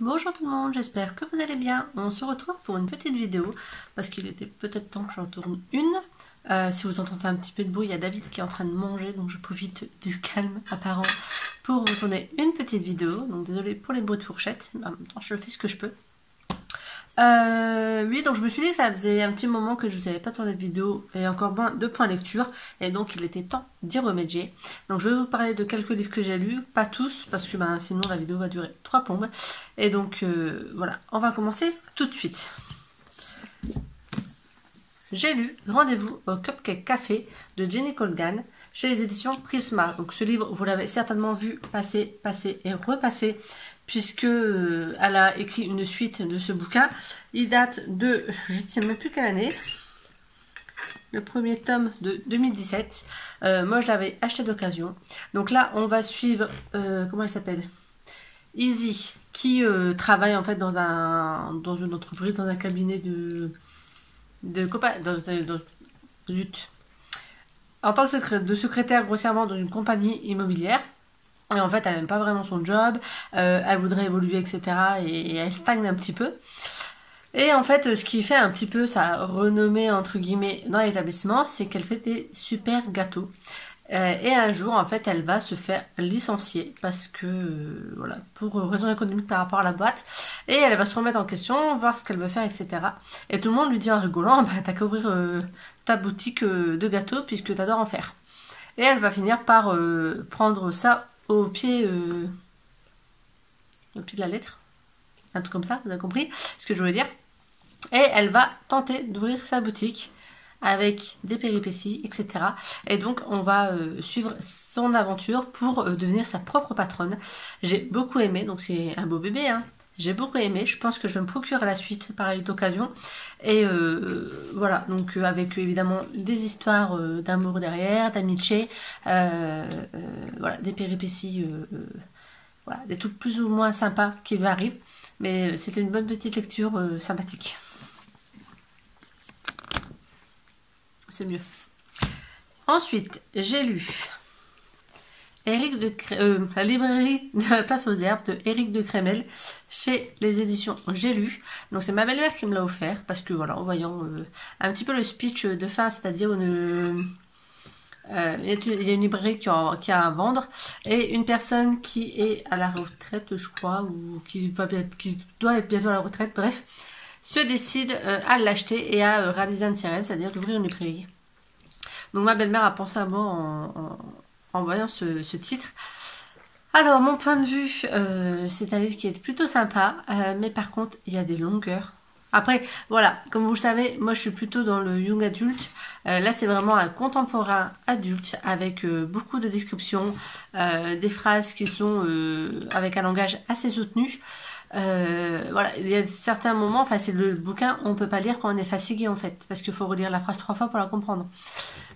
Bonjour tout le monde, j'espère que vous allez bien. On se retrouve pour une petite vidéo parce qu'il était peut-être temps que j'en tourne une. Si vous entendez un petit peu de bruit, il y a David qui est en train de manger, donc je profite du calme apparent pour vous tourner une petite vidéo. Donc désolé pour les bruits de fourchette, mais en même temps je fais ce que je peux. Oui, donc je me suis dit que ça faisait un petit moment que je vous avais pas tourné de vidéo et encore moins de points lecture, et donc il était temps d'y remédier. Donc je vais vous parler de quelques livres que j'ai lus, pas tous parce que sinon la vidéo va durer 3 plombes. Et donc voilà, on va commencer tout de suite. J'ai lu Rendez-vous au Cupcake Café de Jenny Colgan chez les éditions Prisma. Donc ce livre, vous l'avez certainement vu passer et repasser, puisque elle a écrit une suite de ce bouquin. Il date de, je ne sais même plus quelle année, le premier tome de 2017. Moi je l'avais acheté d'occasion. Donc là on va suivre, comment elle s'appelle, Izzy, qui travaille en fait dans une entreprise, dans un cabinet en tant que secrétaire grossièrement dans une compagnie immobilière. Et en fait, elle n'aime pas vraiment son job, elle voudrait évoluer, etc. Et elle stagne un petit peu. Et en fait, ce qui fait un petit peu sa renommée, entre guillemets, dans l'établissement, c'est qu'elle fait des super gâteaux. Et un jour, en fait, elle va se faire licencier parce que, voilà, pour raison économique par rapport à la boîte. Et elle va se remettre en question, voir ce qu'elle veut faire, etc. Et tout le monde lui dit en rigolant, bah, t'as qu'à ouvrir ta boutique de gâteaux puisque t'adores en faire. Et elle va finir par prendre ça au pied de la lettre. Un truc comme ça, vous avez compris ce que je voulais dire. Et elle va tenter d'ouvrir sa boutique avec des péripéties, etc. Et donc on va suivre son aventure pour devenir sa propre patronne. J'ai beaucoup aimé, donc c'est un beau bébé, hein. J'ai beaucoup aimé, je pense que je vais me procurer la suite, pareil d'occasion. Et voilà, donc avec évidemment des histoires d'amour derrière, d'amitié, voilà, des péripéties, voilà, des trucs plus ou moins sympas qui lui arrivent. Mais c'était une bonne petite lecture sympathique. C'est mieux. Ensuite, j'ai lu la librairie de la place aux herbes de Éric de Crémel chez les éditions J'ai lu. Donc c'est ma belle-mère qui me l'a offert parce que voilà, en voyant un petit peu le speech de fin, c'est-à-dire il y a une librairie qui a à vendre et une personne qui est à la retraite, je crois, ou qui doit être bientôt à la retraite, bref, se décide à l'acheter et à réaliser un de ses rêves, c'est-à-dire d'ouvrir une librairie. Donc ma belle-mère a pensé à moi en voyant ce titre. Alors mon point de vue, c'est un livre qui est plutôt sympa, mais par contre il y a des longueurs. Après, voilà, comme vous le savez, moi je suis plutôt dans le young adulte. Là c'est vraiment un contemporain adulte avec beaucoup de descriptions, des phrases qui sont avec un langage assez soutenu. Voilà, il y a certains moments, enfin c'est le bouquin, on peut pas lire quand on est fatigué en fait, parce qu'il faut relire la phrase 3 fois pour la comprendre.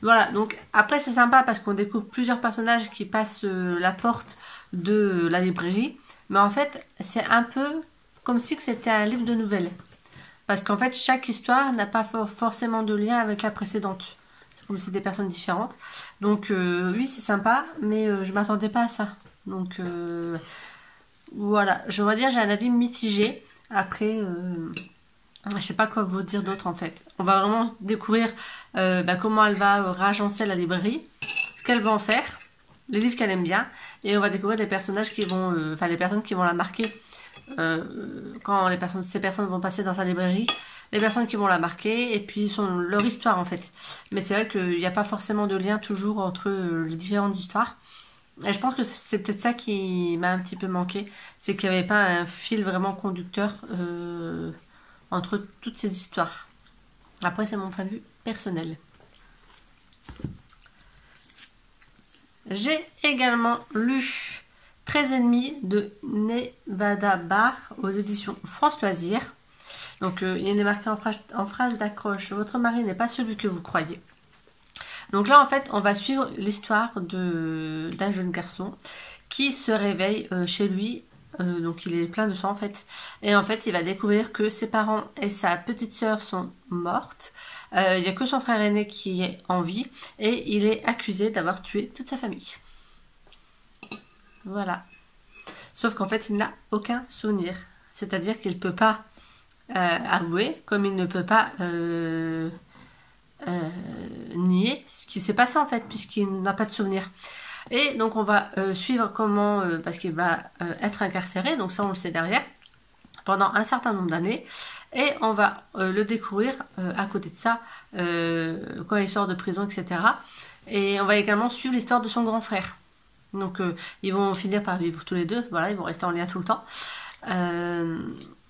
Voilà, donc après c'est sympa parce qu'on découvre plusieurs personnages qui passent la porte de la librairie, mais en fait c'est un peu comme si c'était un livre de nouvelles, parce qu'en fait chaque histoire n'a pas forcément de lien avec la précédente. C'est comme si c'était des personnes différentes. Donc oui c'est sympa, mais je m'attendais pas à ça. Donc voilà, je vais dire j'ai un avis mitigé. Après, je sais pas quoi vous dire d'autre en fait. On va vraiment découvrir comment elle va réagencer la librairie, ce qu'elle va en faire, les livres qu'elle aime bien, et on va découvrir les personnages qui vont, les personnes qui vont la marquer quand ces personnes vont passer dans sa librairie, les personnes qui vont la marquer, et puis leur histoire en fait. Mais c'est vrai qu'il n'y a pas forcément de lien toujours entre les différentes histoires. Et je pense que c'est peut-être ça qui m'a un petit peu manqué, c'est qu'il n'y avait pas un fil vraiment conducteur entre toutes ces histoires. Après, c'est mon point de vue personnel. J'ai également lu 13 ennemis de Nevada Bar aux éditions France Loisirs. Donc, il est marqué en phrase d'accroche: votre mari n'est pas celui que vous croyez. Donc là, en fait, on va suivre l'histoire d'un jeune garçon qui se réveille chez lui. Donc il est plein de sang en fait. Et en fait, il va découvrir que ses parents et sa petite sœur sont mortes. Il n'y a que son frère aîné qui est en vie. Et il est accusé d'avoir tué toute sa famille. Voilà. Sauf qu'en fait, il n'a aucun souvenir. c'est-à-dire qu'il ne peut pas avouer, comme il ne peut pas nier ce qui s'est passé en fait, puisqu'il n'a pas de souvenir. Et donc on va suivre comment, parce qu'il va être incarcéré, donc ça on le sait derrière, pendant un certain nombre d'années, et on va le découvrir à côté de ça, quand il sort de prison, etc. Et on va également suivre l'histoire de son grand frère. Donc ils vont finir par vivre tous les deux, voilà, ils vont rester en lien tout le temps.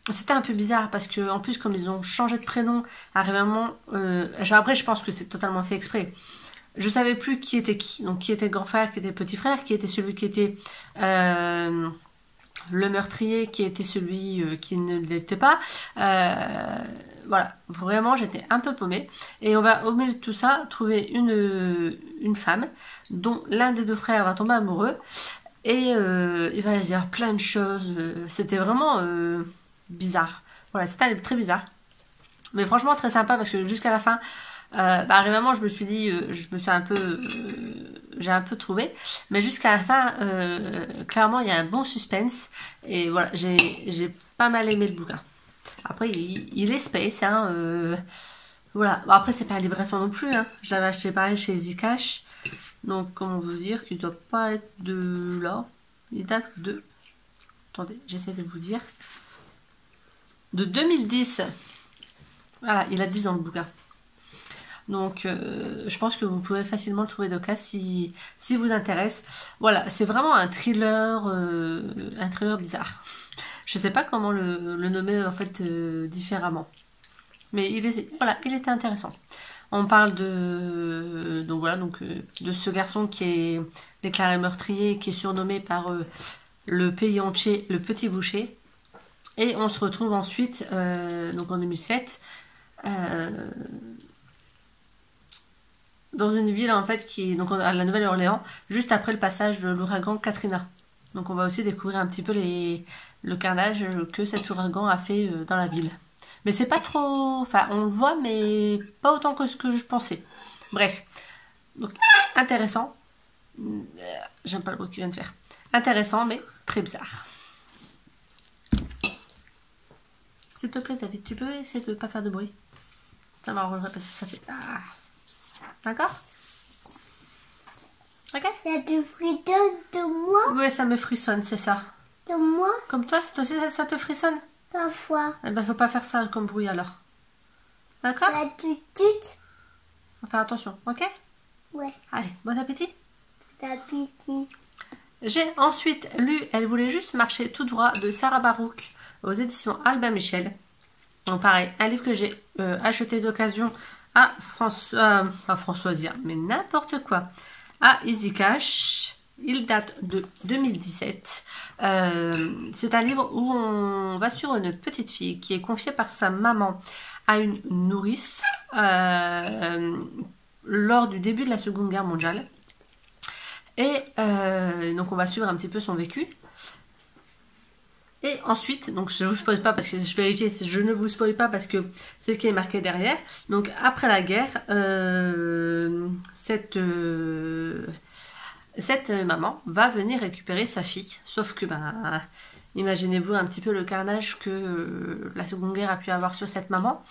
C'était un peu bizarre parce que en plus comme ils ont changé de prénom, arrivement, après je pense que c'est totalement fait exprès. Je savais plus qui était qui, donc qui était le grand frère, qui était le petit frère, qui était celui qui était le meurtrier, qui était celui qui ne l'était pas. Voilà, vraiment j'étais un peu paumée. Et on va au milieu de tout ça trouver une femme dont l'un des deux frères va tomber amoureux. Et il va y avoir plein de choses. C'était vraiment bizarre. Voilà, c'était très bizarre. Mais franchement très sympa parce que jusqu'à la fin, vraiment je me suis dit, j'ai un peu trouvé. Mais jusqu'à la fin, clairement il y a un bon suspense. Et voilà, j'ai pas mal aimé le bouquin. Après il est space, hein. Voilà. Bon, après c'est pas un livre non plus, hein. Je l'avais acheté pareil chez Zcash. Donc, comment vous dire qu'il doit pas être de là. Il date de... Attendez, j'essaie de vous dire. De 2010. Voilà, il a 10 ans le bouquin. Donc, je pense que vous pouvez facilement le trouver d'occasion si vous intéresse. Voilà, c'est vraiment un thriller bizarre. Je sais pas comment le nommer en fait différemment. Mais il était intéressant. On parle de ce garçon qui est déclaré meurtrier, qui est surnommé par le pays entier le petit boucher. Et on se retrouve ensuite, donc en 2007, dans une ville en fait qui est donc à la Nouvelle-Orléans, juste après le passage de l'ouragan Katrina. Donc on va aussi découvrir un petit peu le carnage que cet ouragan a fait dans la ville. Mais c'est pas trop... Enfin, on le voit, mais pas autant que ce que je pensais. Bref. Donc, intéressant. J'aime pas le bruit qu'il vient de faire. Intéressant, mais très bizarre. S'il te plaît, David, tu peux essayer de pas faire de bruit. Ça m'arrangerait parce que ça fait... Ah. D'accord? Ok? Ça te frissonne de moi? Oui, ça me frissonne, c'est ça. De moi? Comme toi aussi, ça te frissonne? Parfois. Eh ben, faut pas faire ça comme bruit alors. D'accord? Ça te tute? Faut faire attention, ok? Ouais. Allez, bon appétit. D'appétit. J'ai ensuite lu Elle voulait juste marcher tout droit de Sarah Barouk aux éditions Albin Michel. Donc pareil, un livre que j'ai acheté d'occasion à Françoisia, mais n'importe quoi. À Easy Cash. Il date de 2017. C'est un livre où on va suivre une petite fille qui est confiée par sa maman à une nourrice lors du début de la Seconde Guerre mondiale. Et donc on va suivre un petit peu son vécu. Et ensuite, donc je ne vous spoil pas parce que je vérifie, je ne vous spoil pas parce que c'est ce qui est marqué derrière. Donc après la guerre, cette maman va venir récupérer sa fille. Sauf que, imaginez-vous un petit peu le carnage que la Seconde Guerre a pu avoir sur cette maman.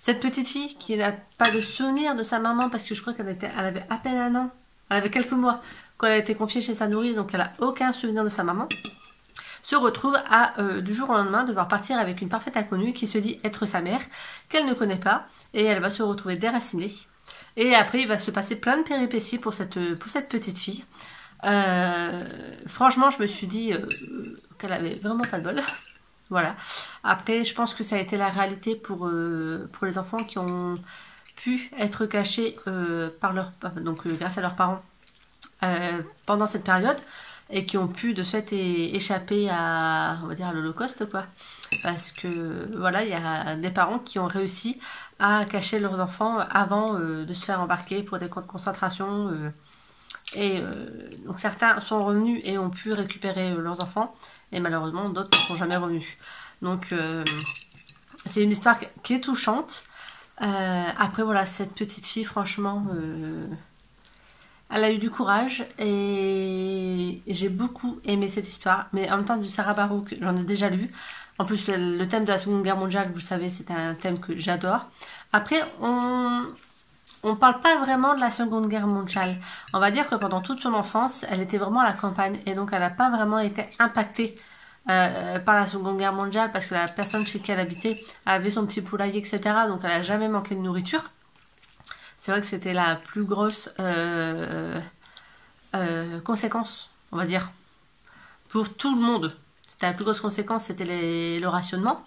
Cette petite fille qui n'a pas de souvenir de sa maman parce que je crois elle avait à peine un an, elle avait quelques mois quand elle a été confiée chez sa nourrice, donc elle n'a aucun souvenir de sa maman. Se retrouve du jour au lendemain devoir partir avec une parfaite inconnue qui se dit être sa mère, qu'elle ne connaît pas, et elle va se retrouver déracinée. Et après, il va se passer plein de péripéties pour cette petite fille. Franchement, je me suis dit qu'elle avait vraiment pas de bol. Voilà. Après, je pense que ça a été la réalité pour les enfants qui ont pu être cachés grâce à leurs parents pendant cette période. Et qui ont pu de ce fait échapper à, on va dire, à l'Holocauste, quoi. Parce que, voilà, il y a des parents qui ont réussi à cacher leurs enfants avant de se faire embarquer pour des camps de concentration. Donc certains sont revenus et ont pu récupérer leurs enfants. Et malheureusement, d'autres ne sont jamais revenus. Donc, c'est une histoire qui est touchante. Après, voilà, cette petite fille, franchement... Elle a eu du courage et j'ai beaucoup aimé cette histoire. Mais en même temps, du Sarah Barrow, j'en ai déjà lu. En plus, le thème de la Seconde Guerre mondiale, vous savez, c'est un thème que j'adore. Après, on parle pas vraiment de la Seconde Guerre mondiale. On va dire que pendant toute son enfance, elle était vraiment à la campagne. Et donc, elle n'a pas vraiment été impactée par la Seconde Guerre mondiale parce que la personne chez qui elle habitait avait son petit poulailler, etc. Donc, elle n'a jamais manqué de nourriture. C'est vrai que c'était la plus grosse conséquence, on va dire, pour tout le monde. C'était la plus grosse conséquence, c'était le rationnement.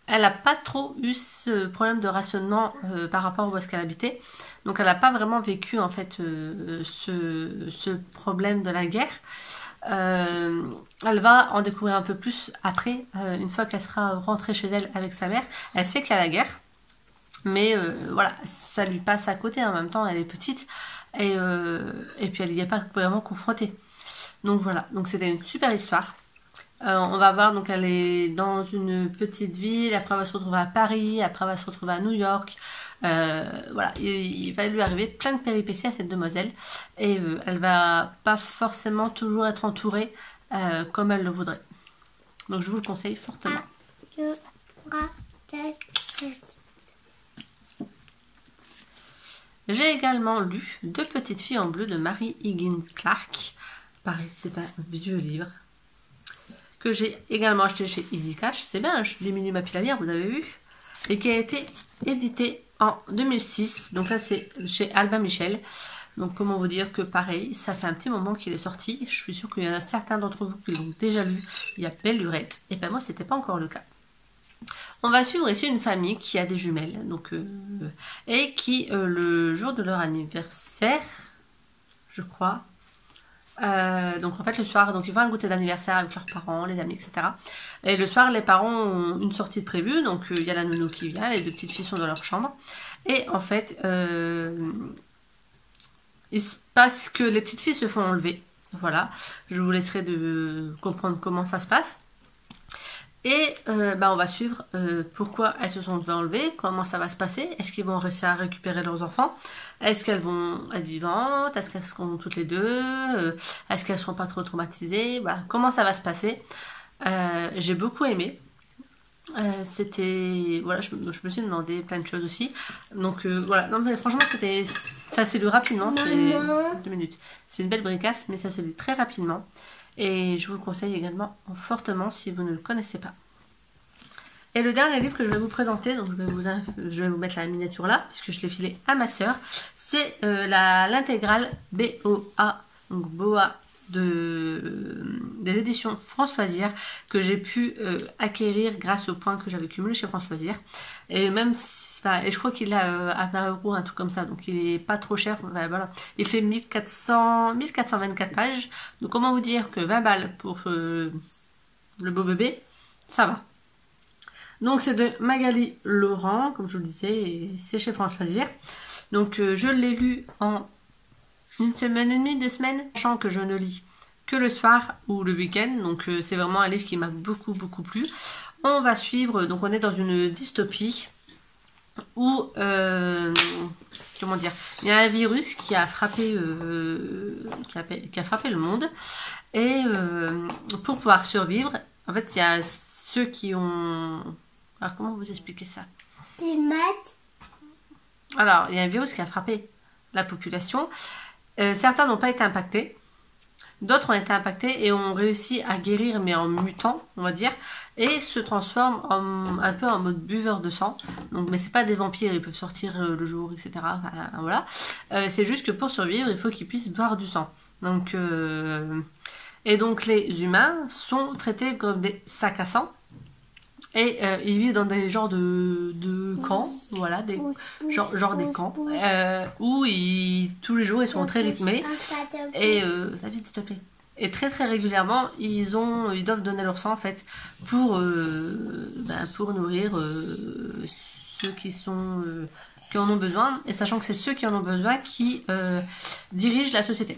Elle n'a pas trop eu ce problème de rationnement par rapport où est-ce qu'elle habitait. Donc elle n'a pas vraiment vécu en fait ce problème de la guerre. Elle va en découvrir un peu plus après, une fois qu'elle sera rentrée chez elle avec sa mère. Elle sait qu'il y a la guerre. Mais voilà, ça lui passe à côté. En même temps, elle est petite et puis elle n'y est pas vraiment confrontée. Donc voilà, donc c'était une super histoire. On va voir, donc elle est dans une petite ville, après elle va se retrouver à Paris, après elle va se retrouver à New York. Voilà, il va lui arriver plein de péripéties à cette demoiselle et elle va pas forcément toujours être entourée comme elle le voudrait. Donc je vous le conseille fortement. J'ai également lu Deux petites filles en bleu de Mary Higgins Clark. Pareil, c'est un vieux livre que j'ai également acheté chez Easy Cash. C'est bien, je diminue ma pile à lire, vous avez vu. Et qui a été édité en 2006. Donc là, c'est chez Albin Michel. Donc comment vous dire que pareil, ça fait un petit moment qu'il est sorti. Je suis sûre qu'il y en a certains d'entre vous qui l'ont déjà lu. Il y a belle lurette. Et ben moi, c'était pas encore le cas. On va suivre ici une famille qui a des jumelles, donc et qui le jour de leur anniversaire, je crois, donc en fait le soir, donc ils vont à un goûter d'anniversaire avec leurs parents, les amis, etc. Et le soir, les parents ont une sortie de prévue, donc il y a la nounou qui vient, les deux petites filles sont dans leur chambre, et en fait, il se passe que les petites filles se font enlever. Voilà, je vous laisserai de comprendre comment ça se passe. Et on va suivre pourquoi elles se sont fait enlever, comment ça va se passer, est-ce qu'ils vont réussir à récupérer leurs enfants, est-ce qu'elles vont être vivantes, est-ce qu'elles seront toutes les deux, est-ce qu'elles ne seront pas trop traumatisées, voilà, comment ça va se passer. J'ai beaucoup aimé. C'était voilà, je me suis demandé plein de choses aussi. Donc voilà, non mais franchement ça s'est lu rapidement, c'est 2 minutes. C'est une belle bricasse, mais ça s'est lu très rapidement. Et je vous le conseille également fortement si vous ne le connaissez pas. Et le dernier livre que je vais vous présenter, donc je vais vous mettre la miniature là, puisque je l'ai filé à ma sœur, c'est l'intégrale BOA, donc BOA des éditions France Loisirs, que j'ai pu acquérir grâce aux points que j'avais cumulés chez France Loisirs. Et même et je crois qu'il est à 20 €, un truc comme ça, donc il est pas trop cher. Voilà. Il fait 1424 pages. Donc comment vous dire que 20 balles pour le beau bébé, ça va. Donc c'est de Magali Laurent, comme je vous le disais, et c'est chez France Loisirs. Donc je l'ai lu en 1 semaine et demie, 2 semaines, sachant que je ne lis que le soir ou le week-end. Donc c'est vraiment un livre qui m'a beaucoup plu. On va suivre, donc on est dans une dystopie où, comment dire, il y a un virus qui a frappé, qui a frappé le monde. Et pour pouvoir survivre, en fait, il y a ceux qui ont... Alors, comment vous expliquer ça? Des maths. Alors, il y a un virus qui a frappé la population. Certains n'ont pas été impactés. D'autres ont été impactés et ont réussi à guérir, mais en mutant, on va dire, et se transforment un peu en mode buveur de sang. Donc, mais c'est pas des vampires, ils peuvent sortir le jour, etc. Enfin, voilà. C'est juste que pour survivre, il faut qu'ils puissent boire du sang. Donc, et donc les humains sont traités comme des sacs à sang. Et ils vivent dans des genres de camps, voilà, genre des camps, où tous les jours ils sont très rythmés. Et David, s'il te plaît. Et très régulièrement, ils doivent donner leur sang en fait pour nourrir ceux qui en ont besoin, et sachant que c'est ceux qui en ont besoin qui dirigent la société.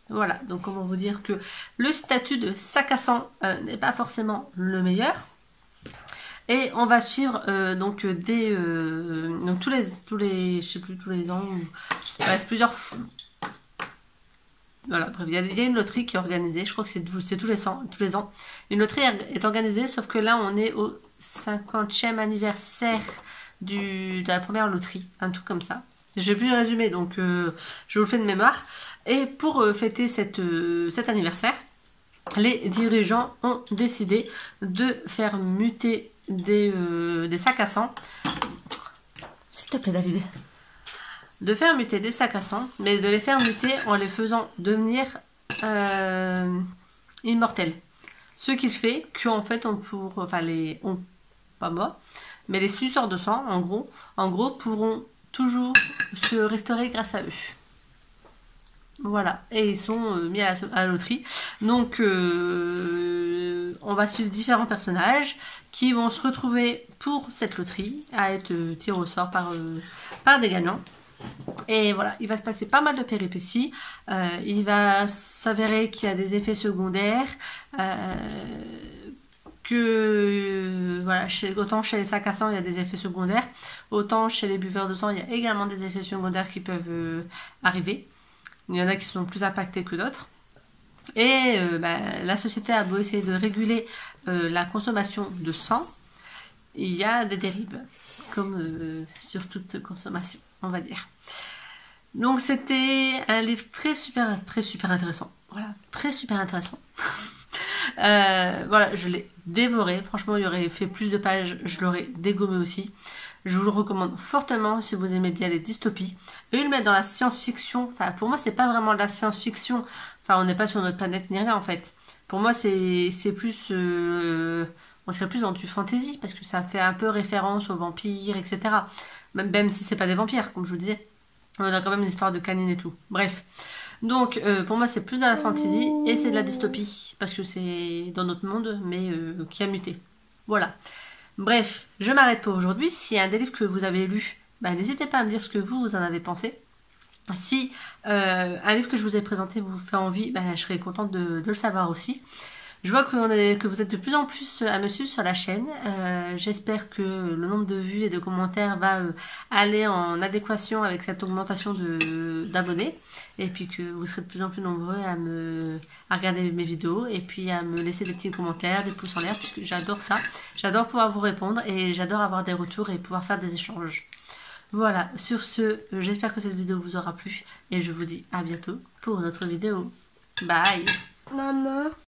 Voilà, donc comment vous dire que le statut de sac à sang n'est pas forcément le meilleur. Et on va suivre donc tous les je sais plus, tous les ans, bref, Voilà, bref, il y a une loterie qui est organisée, je crois que c'est tous les ans. Une loterie est organisée, sauf que là on est au 50e anniversaire de la première loterie, un truc comme ça. J'ai plus le résumé, donc je vous le fais de mémoire. Et pour fêter cet anniversaire, les dirigeants ont décidé de faire muter des sacs à sang. S'il te plaît, David. De faire muter des sacs à sang, mais de les faire muter en les faisant devenir immortels. Ce qui fait qu'en fait, pas moi, mais les suceurs de sang, en gros, pourront toujours se restaurer grâce à eux. Voilà, et ils sont mis à la loterie. Donc, on va suivre différents personnages qui vont se retrouver pour cette loterie, à être tirés au sort par des gagnants. Et voilà, il va se passer pas mal de péripéties. Il va s'avérer qu'il y a des effets secondaires. Voilà, autant chez les sacs à sang il y a des effets secondaires, autant chez les buveurs de sang il y a également des effets secondaires qui peuvent arriver. Il y en a qui sont plus impactés que d'autres. Et la société a beau essayer de réguler la consommation de sang, il y a des dérives, comme sur toute consommation, on va dire. Donc c'était un livre très super intéressant. Voilà, très super intéressant. Voilà, je l'ai dévoré. Franchement, il y aurait fait plus de pages, je l'aurais dégommé aussi. Je vous le recommande fortement si vous aimez bien les dystopies. Eux, ils le mettent dans la science-fiction. Enfin, pour moi, c'est pas vraiment de la science-fiction. Enfin, on n'est pas sur notre planète ni rien, en fait. Pour moi, c'est plus... on serait plus dans du fantasy, parce que ça fait un peu référence aux vampires, etc. Même si c'est pas des vampires, comme je vous disais. On a quand même une histoire de canine et tout. Bref. Donc, pour moi, c'est plus de la fantasy et c'est de la dystopie. Parce que c'est dans notre monde, mais qui a muté. Voilà. Bref, je m'arrête pour aujourd'hui. S'il y a un des livres que vous avez lu, n'hésitez pas à me dire ce que vous en avez pensé. Si un livre que je vous ai présenté vous fait envie, je serais contente de le savoir aussi. Je vois que vous êtes de plus en plus à me suivre sur la chaîne. J'espère que le nombre de vues et de commentaires va aller en adéquation avec cette augmentation d'abonnés. Et puis que vous serez de plus en plus nombreux à regarder mes vidéos et puis à me laisser des petits commentaires, des pouces en l'air, parce que j'adore ça. J'adore pouvoir vous répondre et j'adore avoir des retours et pouvoir faire des échanges. Voilà, sur ce, j'espère que cette vidéo vous aura plu et je vous dis à bientôt pour une autre vidéo. Bye! Maman.